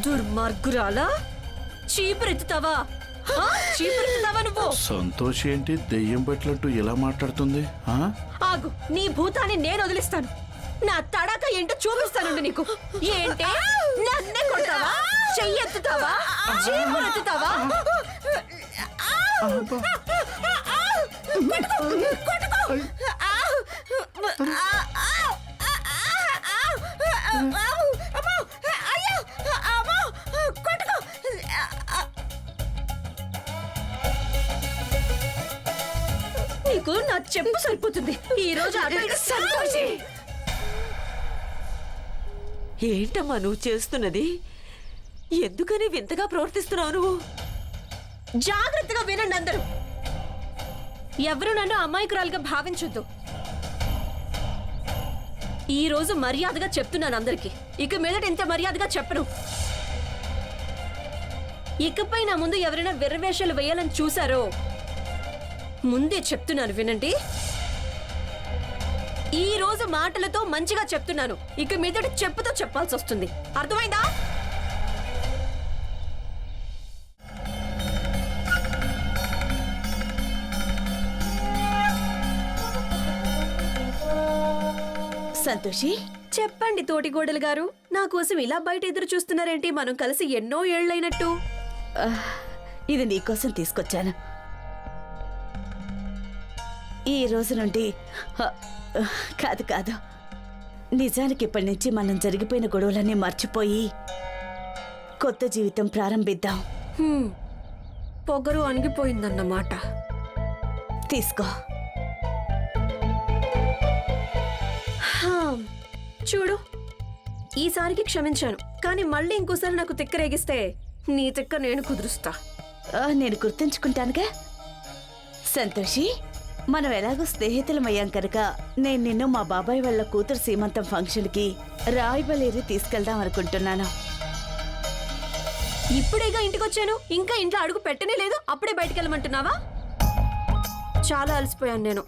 దుర్మార్గురాలా, చీపురెత్తుతావా? చీపురెత్తుతావా నువ్వు? సంతోష్ ఏంటి దెయ్యం పట్టినట్టు ఇలా మాట్లాడుతుంది? ఆగు, నీ భూతాన్ని నేను వదిలిస్తాను. నా తడాక ఏంటో చూపిస్తానండి నీకు. ఏంటే నన్నే కొడతావా? చెయ్యెత్తుతావా? చీపురెత్తుతావా? నీకు నా చెప్పు సరిపోతుంది. ఈ రోజు సంతోషి. ఏంటమ్మా నువ్వు చేస్తున్నది? ఎందుకని వింతగా ప్రవర్తిస్తున్నావు నువ్వు? జాగ్రత్తగా వినండి అందరూ. ఎవరు నన్ను అమాయకురాలుగా భావించొద్దు. ఈ రోజు మర్యాదగా చెప్తున్నాను అందరికి. ఇక మీదట ఇంత మర్యాదగా చెప్పను. ఇకపై నా ముందు ఎవరైనా వెర్రవేషాలు వేయాలని చూసారో ముందే చెప్తున్నాను వినండి. ఈ రోజు మాటలతో మంచిగా చెప్తున్నాను. ఇక మీదట చెప్పుతో చెప్పాల్సి వస్తుంది. అర్థమైందా? సంతోషి, చెప్పండి తోటిగోడలు గారు. నా కోసం ఇలా బయట ఎదురు చూస్తున్నారేంటి? మనం కలిసి ఎన్నో ఏళ్లైనట్టు. ఇది నీకోసం తీసుకొచ్చాను. ఈ రోజు నుండి కాదు కాదు, నిజానికి ఇప్పటి నుంచి మనం జరిగిపోయిన గొడవలన్నీ మర్చిపోయి కొత్త జీవితం ప్రారంభిద్దాం. పొగరు అణిగిపోయిందన్నమాట. తీసుకో. చూడు, ఈసారికి క్షమించాను, కానీ మళ్ళీ ఇంకోసారి నాకు తిక్కరేగిస్తే నీ తిక్క నేను కుదురుస్తా. నేను గుర్తుంచుకుంటానుగా. సంతోషి, మనం ఎలాగో స్నేహితులమయ్యాం కనుక నేను నిన్ను మా బాబాయ్ వాళ్ళ కూతురు సీమంతం ఫంక్షన్కి రాయబలేరి తీసుకెళ్దాం అనుకుంటున్నాను. ఇప్పుడేగా ఇంటికొచ్చాను, ఇంకా ఇంట్లో అడుగు పెట్టనే లేదు, అప్పుడే బయటకెళ్ళమంటున్నావా? చాలా అలసిపోయాను నేను.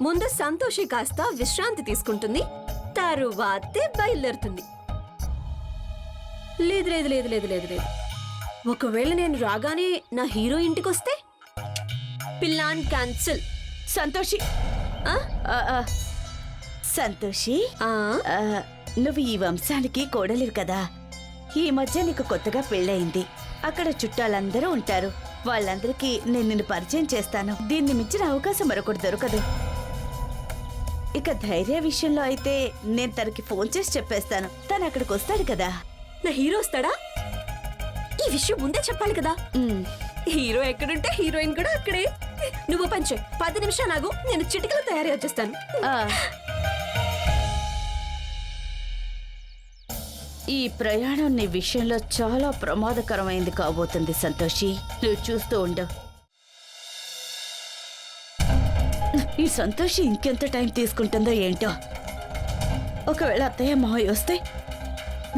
ముందు సంతోషి కాస్త విశ్రాంతి తీసుకుంటుంది, తరువాతే బయలుదేరుతుంది. లేదు లేదు లేదు లేదు లేదు లేదు ఒకవేళ నేను రాగానే నా హీరో ఇంటికొస్తే ప్లాన్ క్యాన్సిల్. సంతోషి, సంతోషి, నువ్వు ఈ వంశానికి కోడలివి కదా. ఈ మధ్య నీకు కొత్తగా పెళ్ళయింది. అక్కడ చుట్టాలందరూ ఉంటారు. వాళ్ళందరికీ నేను నిన్ను పరిచయం చేస్తాను. దీన్ని మించిన అవకాశం మరొకటి దొరకదు. ఇక ధైర్య విషయంలో అయితే నేను తనకి ఫోన్ చేసి చెప్పేస్తాను. తను అక్కడికి వస్తాడు కదా. నా హీరో వస్తాడా? ఈ విషయం ముందే చెప్పాలి కదా. హీరో ఎక్కడుంటే హీరోయిన్ కూడా అక్కడే. నువ్వు పంచే 10 నిమిషాలు ఆగు, నేను చిటికలు తయారీ వచ్చేస్తాను. ఈ ప్రయాణం నీ విషయంలో చాలా ప్రమాదకరమైంది కాబోతుంది సంతోషి. నువ్వు చూస్తూ ఉండు. ఈ సంతోషి ఇంకెంత టైం తీసుకుంటుందో ఏంటో. ఒకవేళ అత్తయ్య మావయ్య వస్తే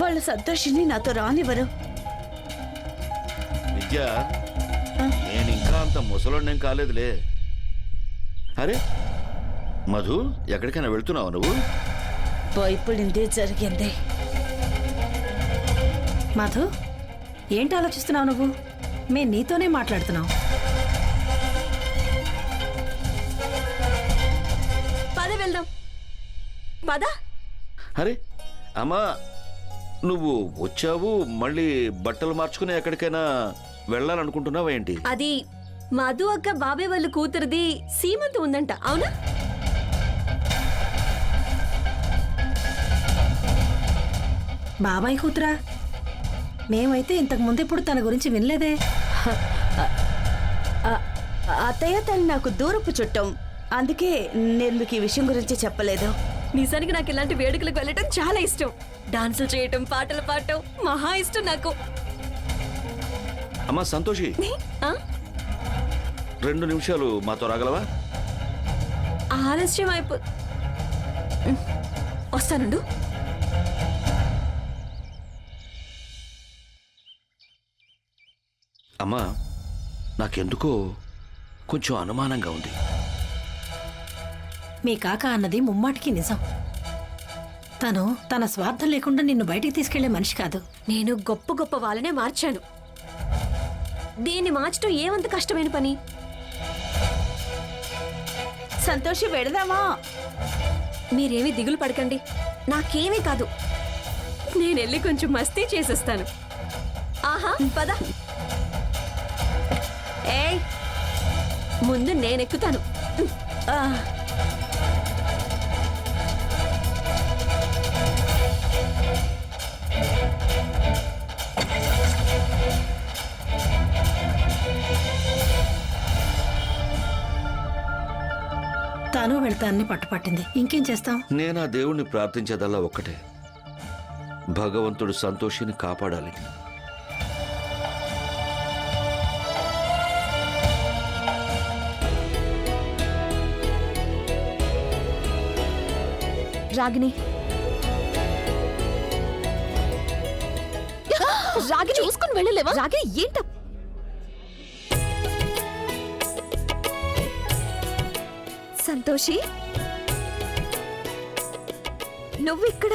వాళ్ళ సంతోషిని నాతో రానివ్వరు. విద్య, నేను ఇంకా అంత ముసలోడ్నేం కాలేదులే. అరే మధు, ఎక్కడికైనా వెళ్తున్నావు నువ్వు? భయపడిందే జరిగింది. మధు, ఏంటి ఆలోచిస్తున్నావు నువ్వు? మేము నీతోనే మాట్లాడుతున్నావు. పద వెళ్దాం, పద. అరే అమ్మా, నువ్వు వచ్చావు, మళ్ళీ బట్టలు మార్చుకుని ఎక్కడికైనా వెళ్ళాలనుకుంటున్నావా ఏంటి? అది మధు అక్క బాబాయ్ వాళ్ళ కూతురుది సీమంతం ఉందంట, అవునా? బాబాయ్ కూతురా? మేమైతే ఇంతకు ముందెప్పుడు తన గురించి వినలేదే. అత్తయ్య తను నాకు దూరపు చుట్టం, అందుకే నేను మీకు ఈ విషయం గురించి చెప్పలేదు. నిజానికి నాకు ఇలాంటి వేడుకలకు వెళ్ళటం చాలా ఇష్టం. డాన్సులు చేయటం, పాటలు పాడటం మహా ఇష్టం నాకు. అమ్మా సంతోషి, 2 నిమిషాలు మాతో రాగలవా? ఆలస్యం వస్తానండు. అమ్మా, నాకెందుకో కొంచెం అనుమానంగా ఉంది. మీ కాక అన్నది ముమ్మాటికి నిజం. తను తన స్వార్థం లేకుండా నిన్ను బయటికి తీసుకెళ్లే మనిషి కాదు. నేను గొప్ప గొప్ప వాళ్ళనే మార్చాను. దీన్ని మార్చడం ఏమంత కష్టమైన పని? సంతోషి వెడదామా? మీరేమీ దిగులు పడకండి, నాకేమీ కాదు. నేను వెళ్ళి కొంచెం మస్తీ చేసేస్తాను. ఆహా, పద. ఏయ్, ముందు నేనెక్కుతాను. ఆ, తాను వెళ్తాన్ని పట్టుపట్టింది. ఇంకేం చేస్తాం? నేను ఆ దేవుణ్ణి ప్రార్థించేదల్లా ఒక్కటే, భగవంతుడు సంతోషిని కాపాడాలి. రాగిణి, రాగిణి చూసుకుని వెళ్ళలేవా? రాగిణి ఏంట? సంతోషి, నువ్వు ఇక్కడ?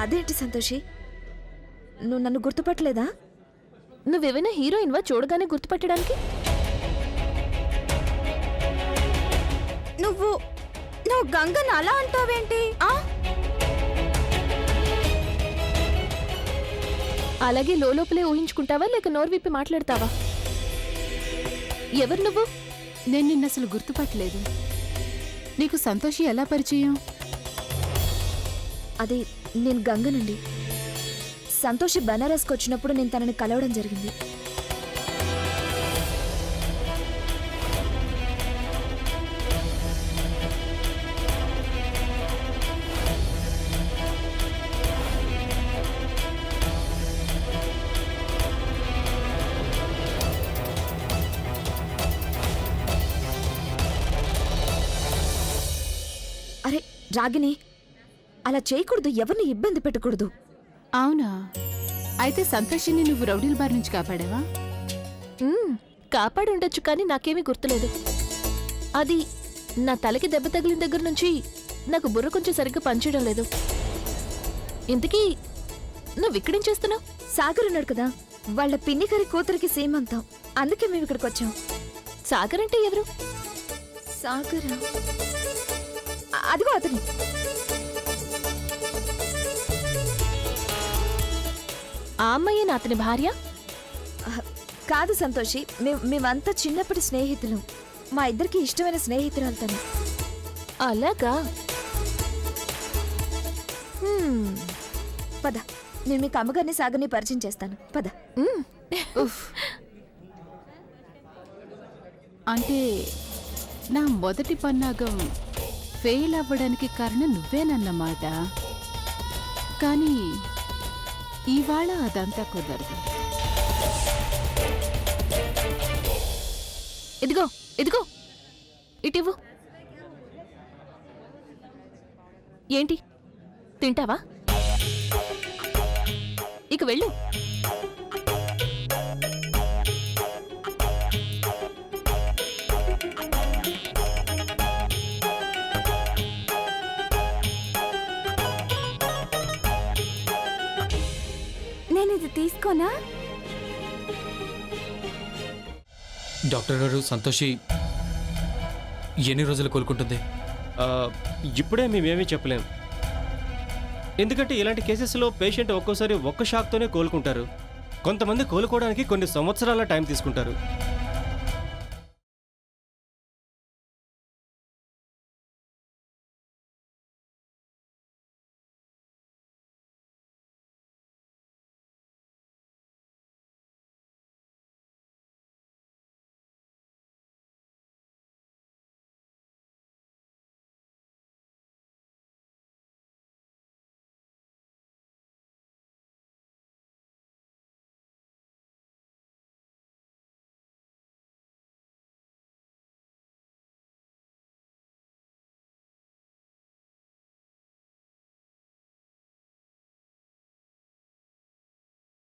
అదేంటి సంతోషి, నువ్వు నన్ను గుర్తుపట్టలేదా? నువ్వేమైనా హీరోయిన్వా చూడగానే గుర్తుపట్టడానికి? నువ్వు నువ్వు గంగను అలా అంటావేంటి? అలాగే లోపలే ఊహించుకుంటావా లేక నోరు విప్పి మాట్లాడతావా? ఎవరు నువ్వు? నేను నిన్న అసలు గుర్తుపట్టలేదు. నీకు సంతోషి ఎలా పరిచయం? అది నేను గంగనండి. సంతోషి బనారస్కి వచ్చినప్పుడు నేను తనని కలవడం జరిగింది. అరే రాగిణి, అలా చేయకూడదు, ఎవరిని ఇబ్బంది పెట్టకూడదు. అవునా? అయితే సంతోషిని నువ్వు రౌడీల బారి నుంచి కాపాడావా? కాపాడి ఉండొచ్చు, కానీ నాకేమీ గుర్తులేదు. అది నా తలకి దెబ్బ తగిలిన దగ్గర నుంచి నాకు బుర్ర కొంచెం సరిగ్గా పనిచేయడం లేదు. ఇంతకీ నువ్వు ఇక్కడేం చేస్తున్నావు? సాగర్ ఉన్నాడు కదా, వాళ్ళ పిన్ని గారి కూతురికి సీమంతం, అందుకే మేము ఇక్కడికి వచ్చాం. సాగర్ అంటే ఎవరు? సాగర్ అదిగో అతను. ఆ అమ్మాయి నా అతని భార్య? కాదు సంతోషి, మేమంతా చిన్నప్పటి స్నేహితులు. మా ఇద్దరికి ఇష్టమైన స్నేహితురాలు తను. అలాగా? పద, నేను మీకు అమ్మగారిని సాగర్ని పరిచయం చేస్తాను. పద. అంటే నా మొదటి పన్నాగం ఫెయిల్ అవ్వడానికి కారణం నువ్వేనన్నమాట. కానీ ఇవాళ అదంతా కుదరదు. ఇదిగో ఇదిగో, ఇటివ్వు. ఏంటి తింటావా? ఇక వెళ్ళు. నేను ఇది తీసుకోనా? డాక్టర్ గారు, సంతోషి ఎన్ని రోజులు కోలుకుంటుంది? ఇప్పుడే మేమేమీ చెప్పలేం. ఎందుకంటే ఇలాంటి కేసెస్లో పేషెంట్ ఒక్కోసారి ఒక్క షాక్తోనే కోలుకుంటారు. కొంతమంది కోలుకోవడానికి కొన్ని సంవత్సరాల టైం తీసుకుంటారు.